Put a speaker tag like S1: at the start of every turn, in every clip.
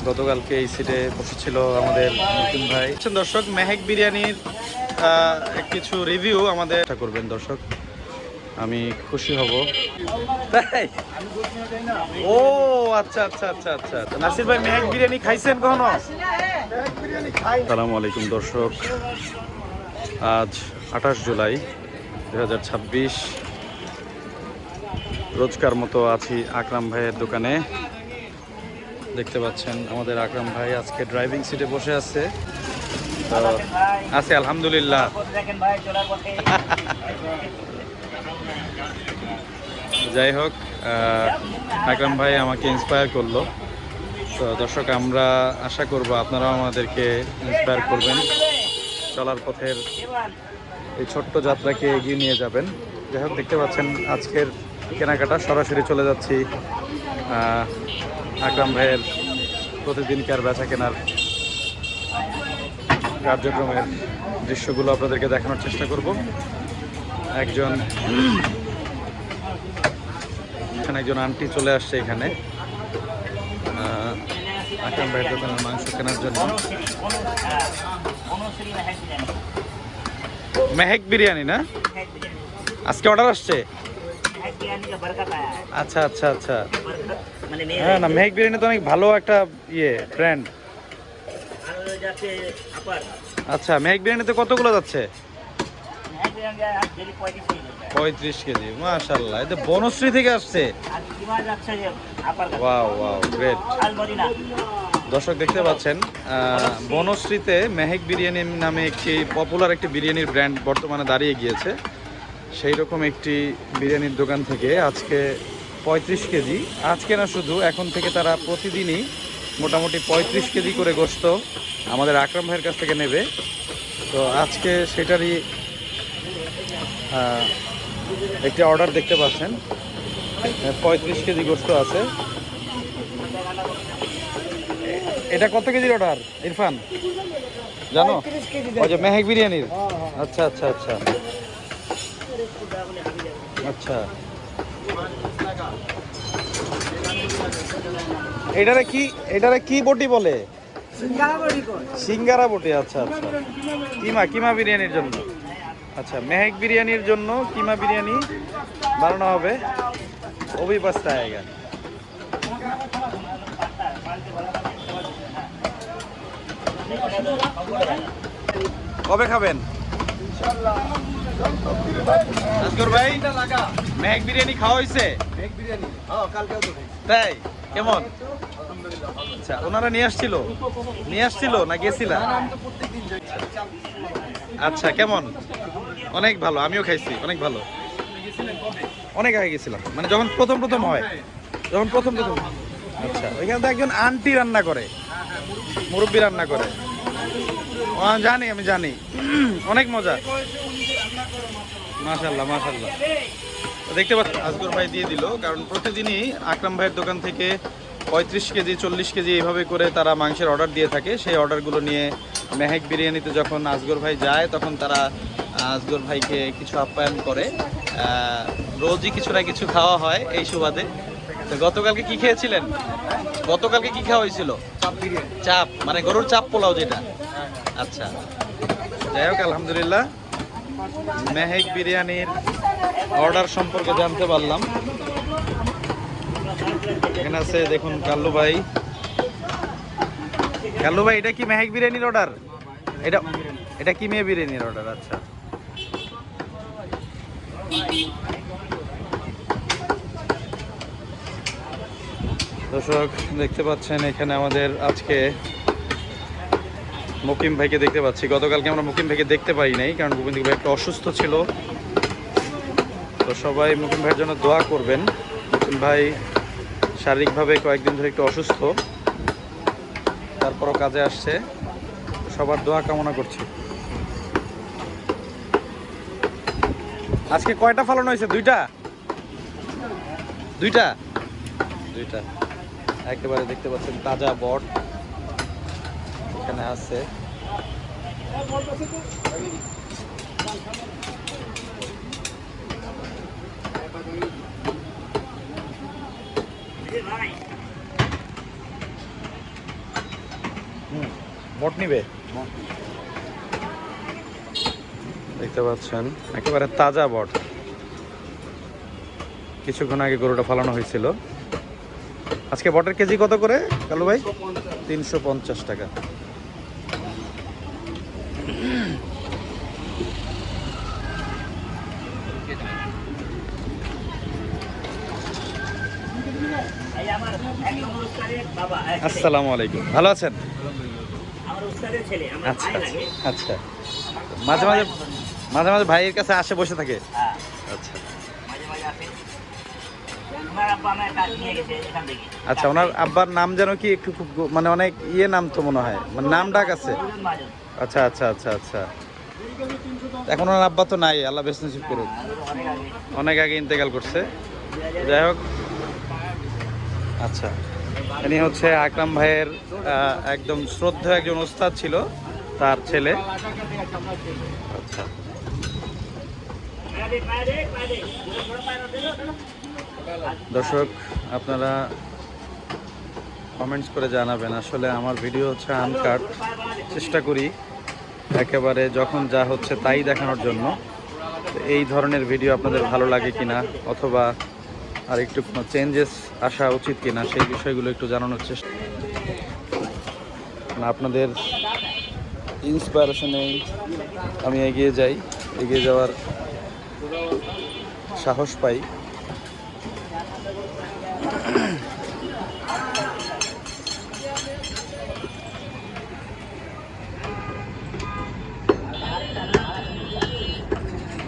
S1: গতকালকে এই সিটে বসেছিল আমাদের নতুন ভাই। দর্শক, মেহেক বিরিয়ানির কিছু রিভিউ আমাদের করবেন দর্শক, আমি খুশি হব। তাই? ও আচ্ছা আচ্ছা আচ্ছা আচ্ছা, নাসির ভাই মেহেক বিরিয়ানি খাইছেন কখনো? আসসালামু আলাইকুম দর্শক, আজ 28 জুলাই 2026। রোজকার মতো আছি আকরাম ভাইয়ের দোকানে। দেখতে পাচ্ছেন আমাদের আকরাম ভাই আজকে ড্রাইভিং সিটে বসে আছে। তো আছে আলহামদুলিল্লাহ। যাই হোক, আকরাম ভাই আমাকে ইন্সপায়ার করলো। তো দর্শক, আমরা আশা করব আপনারাও আমাদেরকে ইন্সপায়ার করবেন, চলার পথের এই ছোট্ট যাত্রাকে এগিয়ে নিয়ে যাবেন। যাই হোক, দেখতে পাচ্ছেন আজকের কেনাকাটা সরাসরি চলে যাচ্ছি আকরাম ভাইয়ের প্রতিদিনকার বেচা কেনার কার্যক্রমের দৃশ্যগুলো আপনাদেরকে দেখানোর চেষ্টা করব। একজন আন্টি চলে আসছে এখানে আকরাম ভাইয়ের দোকানের মাংস কেনার জন্য। মেহেক বিরিয়ানি না, আজকে অর্ডার আসছে? আচ্ছা আচ্ছা আচ্ছা, হ্যাঁ না, মেহেক বিরিয়ানি তো অনেক ভালো একটা ব্র্যান্ড। আচ্ছা, মেহেক বিরিয়ানিতে কতগুলো যাচ্ছে? 35 কেজি, মাশাআল্লাহ। এটা বনশ্রী থেকে আসছে। Wow wow, great. দর্শক দেখতে পাচ্ছেন বনশ্রীতে মেহেক বিরিয়ানি নামে একটি পপুলার একটি বিরিয়ানির ব্র্যান্ড বর্তমানে দাঁড়িয়ে গিয়েছে। সেই রকম একটি বিরিয়ানির দোকান থেকে আজকে 35 কেজি, আজকে না শুধু, এখন থেকে তারা প্রতিদিনই মোটামুটি 35 কেজি করে গোশত আমাদের আকরাম ভাইয়ের কাছ থেকে নেবে। তো আজকে সেটারই একটি অর্ডার দেখতে পাচ্ছেন, 35 কেজি গোশত আছে। এটা কত কেজির অর্ডার ইরফান জানো? ওই যে মেহেক বিরিয়ানির। আচ্ছা আচ্ছা আচ্ছা আচ্ছা, এটারে কি বটি বলে? সিঙ্গারা বটি। আচ্ছা আচ্ছা, কিমা বিরিয়ানির জন্য। আচ্ছা, মেহেক বিরিয়ানির জন্য কিমা বিরিয়ানি বানানো হবে। ওই পাস্তা আয়েগা। কবে খাবেন আসগর ভাই? মেহেক বিরিয়ানি খাওয়া হয়েছে? তাই? কেমন? আচ্ছা, ওনারা নিয়ে আসছিল না গেছিলা? আচ্ছা, কেমন? অনেক ভালো, আমিও খাইছি, অনেক ভালো। অনেক আগে গেছিলাম, মানে যখন প্রথম হয়, যখন প্রথম। আচ্ছা, ওইখানে তো একজন আন্টি রান্না করে, মুরব্বী রান্না করে। জানি, আমি জানি, অনেক মজা। মাশাআল্লাহ মাশাআল্লাহ। দেখতে পাচ্ছেন আসগর ভাই দিয়ে দিল, কারণ প্রতিদিনই আকরাম ভাইয়ের দোকান থেকে 35 কেজি 40 কেজি এইভাবে করে তারা মাংসের অর্ডার দিয়ে থাকে। সেই অর্ডারগুলো নিয়ে মেহেক বিরিয়ানিতে যখন আসগর ভাই যায়, তখন তারা আসগর ভাইকে কিছু আপ্যায়ন করে। রোজই কিছু না কিছু খাওয়া হয় এই সুবাদে। তো গতকালকে কি খেয়েছিলেন? গতকালকে কি খাওয়া হয়েছিল? চাপ, মানে গরুর চাপ পোলাও যেটা। আচ্ছা, যাই হোক, আলহামদুলিল্লাহ, মেহেক বিরিয়ানির অর্ডার সম্পর্কে জানতে পারলাম। এখানে আছে দেখুন কাল্লু ভাই। এটা কি মেহেক বিরিয়ানির অর্ডার? এটা কি মেয়ে বিরিয়ানির অর্ডার? আচ্ছা, দর্শক দেখতে পাচ্ছেন এখানে আমাদের আজকে মুকিম ভাইকে দেখতে পাচ্ছি। গতকালকে আমরা মুকিম ভাইকে দেখতে পাই নাই, কারণ মুকিম ভাই একটু অসুস্থ ছিল। তো সবাই মুকিম ভাইয়ের জন্য দোয়া করবেন। মুকিম ভাই শারীরিকভাবে কয়েকদিন ধরে একটু অসুস্থ, তারপরও কাজে আসছে। সবার দোয়া কামনা করছি। আজকে কয়টা ফলন হয়েছে? দুইটা একেবারে দেখতে পাচ্ছেন তাজা বট এখানে আছে। বট নিবে, দেখতে পাচ্ছেন একেবারে তাজা বট। কিছুক্ষণ আগে গরুটা ফালানো হয়েছিল। আজকে বটের কেজি কত করে কালু ভাই? 350 টাকা। আসসালামু আলাইকুম, ভালো আছেন? আচ্ছা আচ্ছা, মাঝে মাঝে মাঝে মাঝে ভাইয়ের কাছে আসে বসে থাকে। আচ্ছা আচ্ছা, ওনার আব্বার নাম যেন কি একটু খুব মানে অনেক ইয়ে নাম তো মনে হয়, মানে নাম ডাক আছে। আচ্ছা আচ্ছা আচ্ছা আচ্ছা, এখন ওনার আব্বা তো নাই, আল্লাহ বেশ নসিব করুক, অনেক আগে ইন্তেকাল করছে। যাই হোক, আচ্ছা, ইনি হচ্ছে আকরাম ভাইয়ের একদম শ্রদ্ধেয় একজন ওস্তাদ ছিল, তার ছেলে। আচ্ছা, দর্শক আপনারা কমেন্টস করে জানাবেন। আসলে আমার ভিডিও হচ্ছে আনকাট, চেষ্টা করি একেবারে যখন যা হচ্ছে তাই দেখানোর জন্য। এই ধরনের ভিডিও আপনাদের ভালো লাগে কিনা, অথবা আর একটু কোনো চেঞ্জেস আসা উচিত কিনা, সেই বিষয়গুলো একটু জানানোর চেষ্টা, আপনাদের ইন্সপিরেশনে আমি এগিয়ে যাই, এগিয়ে যাওয়ার সাহস পাই।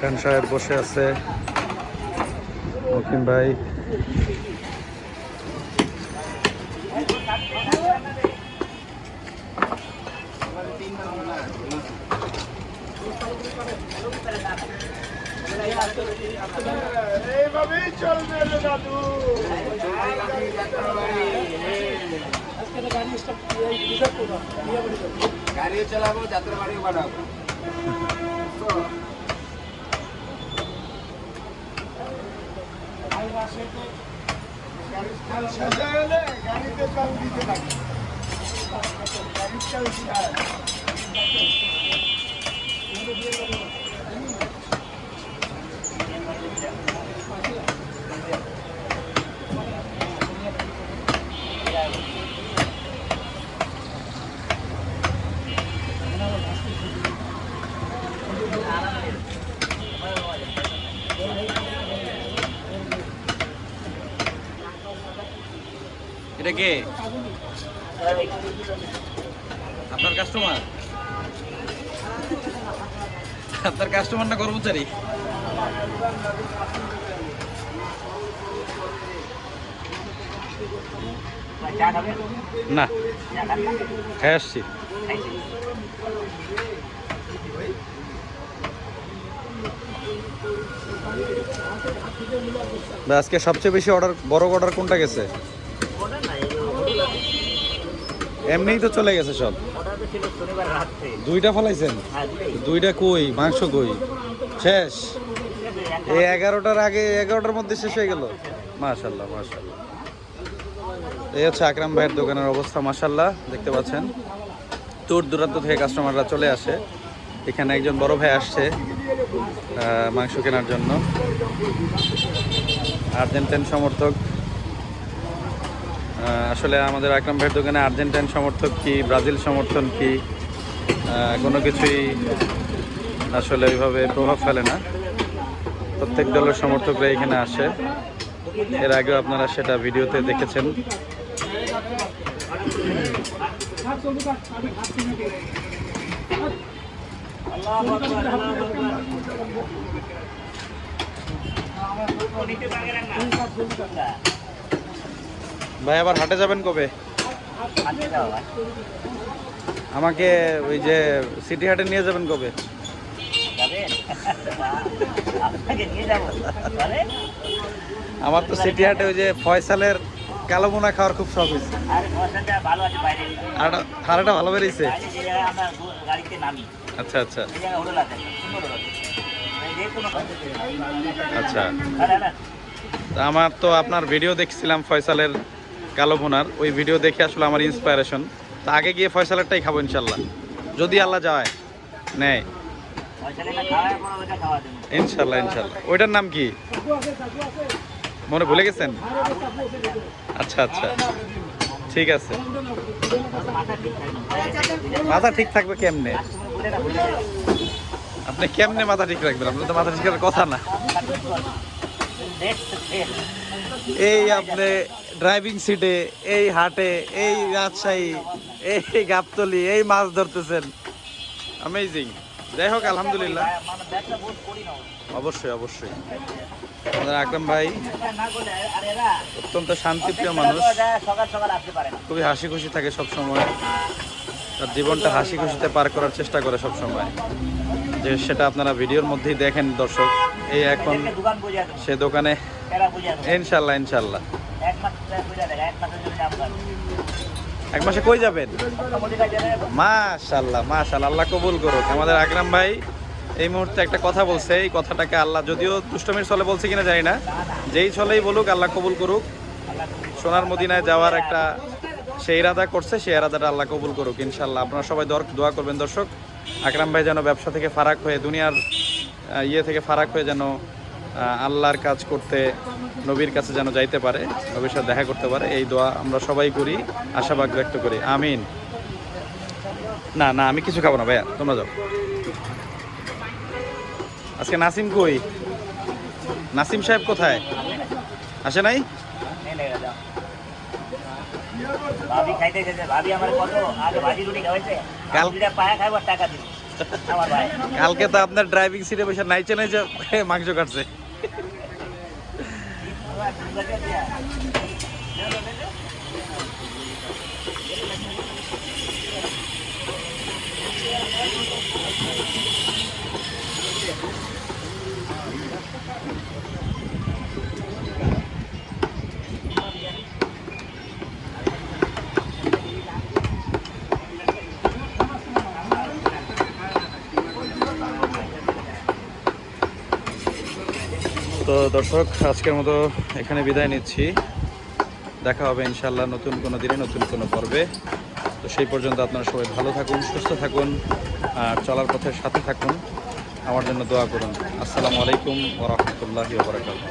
S1: খান সাহেব বসে আছে, মকিম ভাই,
S2: এইভাবেই চলবে দাদু। গাড়ি চালাবো, যাত্রা বাড়িও বানাবো। গাড়িতে চাল দিতে লাগে, গাড়ির চাল
S1: এটা কে? আপনার কাস্টমার? আপনার কাস্টমার না কর্মচারী? না, খাই আসছি। আজকে সবচেয়ে বেশি অর্ডার, বড় অর্ডার কোনটা গেছে? এমনিই তো চলে গেছে সব। দুইটা ফলাইছেন? দুইটা কই? মাংস কই? শেষ? এই 11টার আগে, 11টার মধ্যে শেষ হয়ে গেল। মাশাআল্লাহ মাশাআল্লাহ। এই হচ্ছে আকরাম ভাইয়ের দোকানের অবস্থা। মাশাআল্লাহ, দেখতে পাচ্ছেন দূর দূরান্ত থেকে কাস্টমাররা চলে আসে। এখানে একজন বড় ভাই আসছে মাংস কেনার জন্য, আর্জেন্টাইন সমর্থক। আসলে আমাদের আকরাম ভাইয়ের দোকানে আর্জেন্টাইন সমর্থক কি, ব্রাজিল সমর্থন কি, কোনো কিছুই আসলে ওইভাবে প্রভাব ফেলে না। প্রত্যেক দলের সমর্থকরা এখানে আসে, এর আগেও আপনারা সেটা ভিডিওতে দেখেছেন। ভাই আবার হাটে যাবেন কবে? আমাকে ওই যে সিটি হাটে নিয়ে যাবেন কবে? আমার তো সিটি হাটে ওই যে ফয়সালের কালো বোনা খাওয়ার খুব শখ হয়েছে। হারাটা ভালো বেরিয়েছে। আচ্ছা আচ্ছা আচ্ছা, আমার তো আপনার ভিডিও দেখছিলাম ফয়সালের কালো ভুনার, ওই ভিডিও দেখে আসলে আমার ইন্সপায়ারেশন তা আগে গিয়ে ফয়সালেরটাই খাবো ইনশাল্লাহ, যদি আল্লাহ যায় নেয়। ইনশাল্লাহ ইনশাল্লাহ। ওইটার নাম কি মনে ভুলে গেছেন? আচ্ছা আচ্ছা, ঠিক আছে। মাথা ঠিক থাকবে কেমনে? আপনি কেমনে মাথা ঠিক রাখবেন? আপনার তো মাথা ঠিক রাখার কথা না। এই আপনি ড্রাইভিং সিটে, এই হাটে, এই রাজশাহী, এই গাবতলি, এই মাছ ধরতেছেন, অ্যামেজিং। যাই হোক আলহামদুলিল্লাহ, অবশ্যই অবশ্যই। আমাদের আকরাম ভাই অত্যন্ত শান্তিপ্রিয় মানুষ, খুবই হাসি খুশি থাকে সব সময়, তার জীবনটা হাসি খুশিতে পার করার চেষ্টা করে সব সময়, যে সেটা আপনারা ভিডিওর মধ্যেই দেখেন দর্শক। এই এখন সে দোকানে ইনশাল্লাহ ইনশাল্লাহ। এক মাসে কই যাবেন? মাশাআল্লাহ মাশাআল্লাহ, আল্লাহ কবুল করুক। আমাদের আকরাম ভাই এই মুহূর্তে একটা কথা বলছে, এই কথাটাকে আল্লাহ, যদিও দুষ্টমির ছলে বলছে কিনা জানি না, যেই ছলেই বলুক আল্লাহ কবুল করুক। সোনার মদিনায় যাওয়ার একটা সে ইরাদা করছে, সেই ইরাদাটা আল্লাহ কবুল করুক ইনশাল্লাহ। আপনারা সবাই দোয়া করবেন দর্শক, আকরাম ভাই যেন ব্যবসা থেকে ফারাক হয়ে, দুনিয়ার ইয়ে থেকে ফারাক হয়ে যেন আল্লাহর কাজ করতে, নবীর কাছে যেন যাইতে পারে, নবীর সাথে দেখা করতে পারে, এই দোয়া আমরা সবাই করি, আশাবাদ ব্যক্ত করি। আমিন। না না, আমি কিছু খাবো না ভাইয়া, তোমরা যাও। আজকে নাসিম কই? নাসিম সাহেব কোথায়? আসে নাই? কালকে তো আপনার ড্রাইভিং সিটে বসে নাইচে নাইচে মাংস কাটছে। তো দর্শক, আজকের মতো এখানে বিদায় নিচ্ছি। দেখা হবে ইনশাল্লাহ নতুন কোনো দিনে, নতুন কোনো পর্বে। তো সেই পর্যন্ত আপনারা সবাই ভালো থাকুন, সুস্থ থাকুন, আর চলার পথের সাথে থাকুন। আমার জন্য দোয়া করুন। আসসালামু আলাইকুম ওয়া রাহমাতুল্লাহি ওয়া বারাকাতুহু।